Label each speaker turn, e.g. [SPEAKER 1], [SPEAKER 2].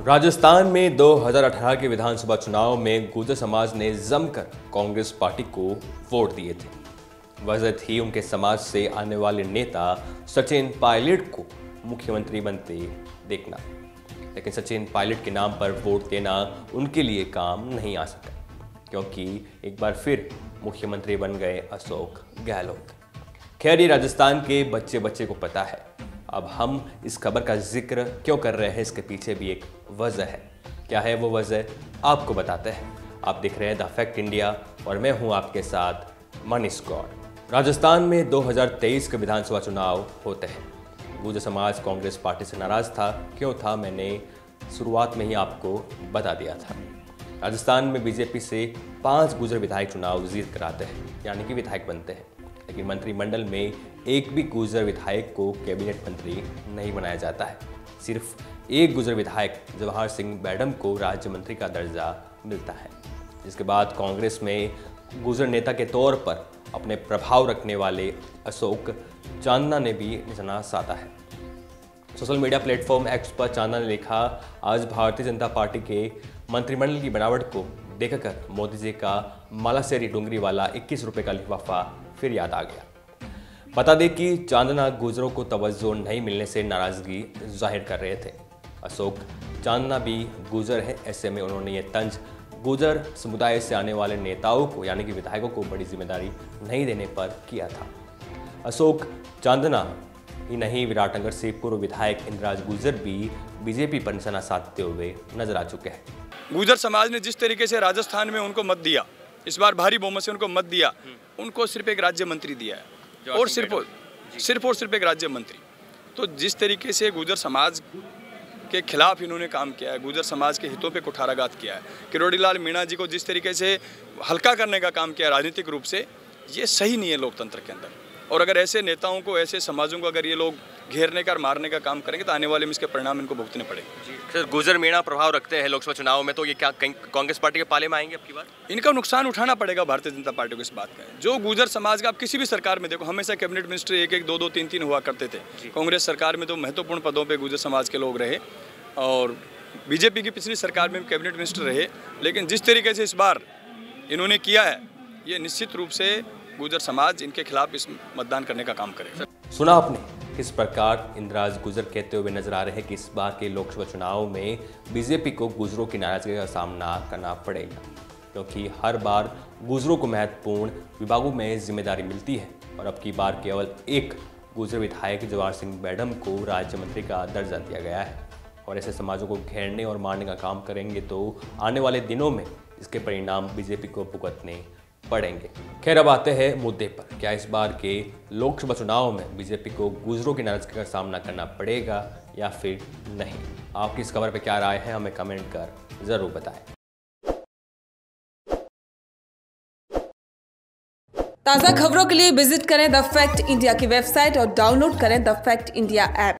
[SPEAKER 1] राजस्थान में 2018 के विधानसभा चुनाव में गुर्जर समाज ने जमकर कांग्रेस पार्टी को वोट दिए थे। वजह थी उनके समाज से आने वाले नेता सचिन पायलट को मुख्यमंत्री बनते देखना, लेकिन सचिन पायलट के नाम पर वोट देना उनके लिए काम नहीं आ सका, क्योंकि एक बार फिर मुख्यमंत्री बन गए अशोक गहलोत। खैर, ये राजस्थान के बच्चे बच्चे को पता है। अब हम इस खबर का जिक्र क्यों कर रहे हैं, इसके पीछे भी एक वजह है। क्या है वो वजह, आपको बताते हैं। आप देख रहे हैं द फैक्ट इंडिया और मैं हूं आपके साथ मनीष गौड़। राजस्थान में 2023 के विधानसभा चुनाव होते हैं। गुर्जर समाज कांग्रेस पार्टी से नाराज था। क्यों था, मैंने शुरुआत में ही आपको बता दिया था। राजस्थान में बीजेपी से 5 गुर्जर विधायक चुनाव जीत कर आते हैं, यानी कि विधायक बनते हैं, लेकिन मंत्रिमंडल में एक भी गुर्जर विधायक को कैबिनेट मंत्री नहीं बनाया जाता है। सिर्फ एक गुर्जर विधायक जवाहर सिंह मैडम को राज्य मंत्री का दर्जा मिलता है, जिसके बाद कांग्रेस में गुर्जर नेता के तौर पर अपने प्रभाव रखने वाले अशोक चांदना ने भी निशाना साधा है। सोशल मीडिया प्लेटफॉर्म एक्स पर चांदना ने लिखा, आज भारतीय जनता पार्टी के मंत्रिमंडल की बनावट को देखकर मोदी जी का मालासेरी डूंगरी वाला 21 रुपये का लिफाफा फिर याद आ गया। बता दें कि चांदना गुर्जरों को तवज्जो नहीं मिलने से नाराजगी जाहिर कर रहे थे। अशोक चांदना भी गुर्जर है, ऐसे में उन्होंने ये तंज गुर्जर समुदाय से आने वाले नेताओं को, यानी कि विधायकों को बड़ी जिम्मेदारी नहीं देने पर किया था। अशोक चांदना ही नहीं, विराटनगर से पूर्व विधायक इंद्राज गुर्जर भी बीजेपी पर निशाना साधते हुए नजर आ चुके हैं।
[SPEAKER 2] गुर्जर समाज ने जिस तरीके से राजस्थान में उनको मत दिया, इस बार भारी बहुमत से उनको मत दिया, उनको सिर्फ एक राज्य मंत्री दिया है और सिर्फ एक राज्य मंत्री। तो जिस तरीके से गुर्जर समाज के खिलाफ इन्होंने काम किया है, गुर्जर समाज के हितों पे कुठाराघात किया है, किरोड़ीलाल मीणा जी को जिस तरीके से हल्का करने का काम किया राजनीतिक रूप से, ये सही नहीं है लोकतंत्र के अंदर। और अगर ऐसे नेताओं को, ऐसे समाजों को अगर ये लोग घेरने का, मारने का काम करेंगे तो आने वाले में इसके परिणाम इनको भुगतने पड़ेंगे।
[SPEAKER 1] सर, गुर्जर मीणा प्रभाव रखते हैं लोकसभा चुनाव में, तो ये क्या कांग्रेस पार्टी के पाले में आएंगे अब की बार?
[SPEAKER 2] इनका नुकसान उठाना पड़ेगा भारतीय जनता पार्टी को इस बात का। जो गुर्जर समाज का, आप किसी भी सरकार में देखो, हमेशा कैबिनेट मिनिस्टर 1-1, 2-2, 3-3 हुआ करते थे। कांग्रेस सरकार में तो महत्वपूर्ण पदों पर गुर्जर समाज के लोग रहे और बीजेपी की पिछली सरकार में कैबिनेट मिनिस्टर रहे। लेकिन जिस तरीके से इस बार इन्होंने किया है, ये निश्चित रूप से गुर्जर समाज इनके खिलाफ इस मतदान करने का काम करेगा।
[SPEAKER 1] सुना आपने किस प्रकार इंद्राज गुर्जर कहते हुए नजर आ रहे हैं कि इस बार के लोकसभा चुनाव में बीजेपी को गुर्जरों की नाराजगी का सामना करना पड़ेगा, क्योंकि हर बार गुर्जरों को महत्वपूर्ण विभागों में जिम्मेदारी मिलती है और अब की बार केवल एक गुर्जर विधायक जवाहर सिंह मैडम को राज्य मंत्री का दर्जा दिया गया है। और ऐसे समाजों को घेरने और मारने का काम करेंगे तो आने वाले दिनों में इसके परिणाम बीजेपी को भुगतने पड़ेंगे। खैर, अब आते हैं मुद्दे पर। क्या इस बार के लोकसभा चुनाव में बीजेपी को गुर्जरों की नाराजगी का सामना करना पड़ेगा या फिर नहीं? आपकी इस खबर पर क्या राय है, हमें कमेंट कर जरूर बताएं।
[SPEAKER 3] ताज़ा खबरों के लिए विजिट करें द फैक्ट इंडिया की वेबसाइट और डाउनलोड करें द फैक्ट इंडिया ऐप।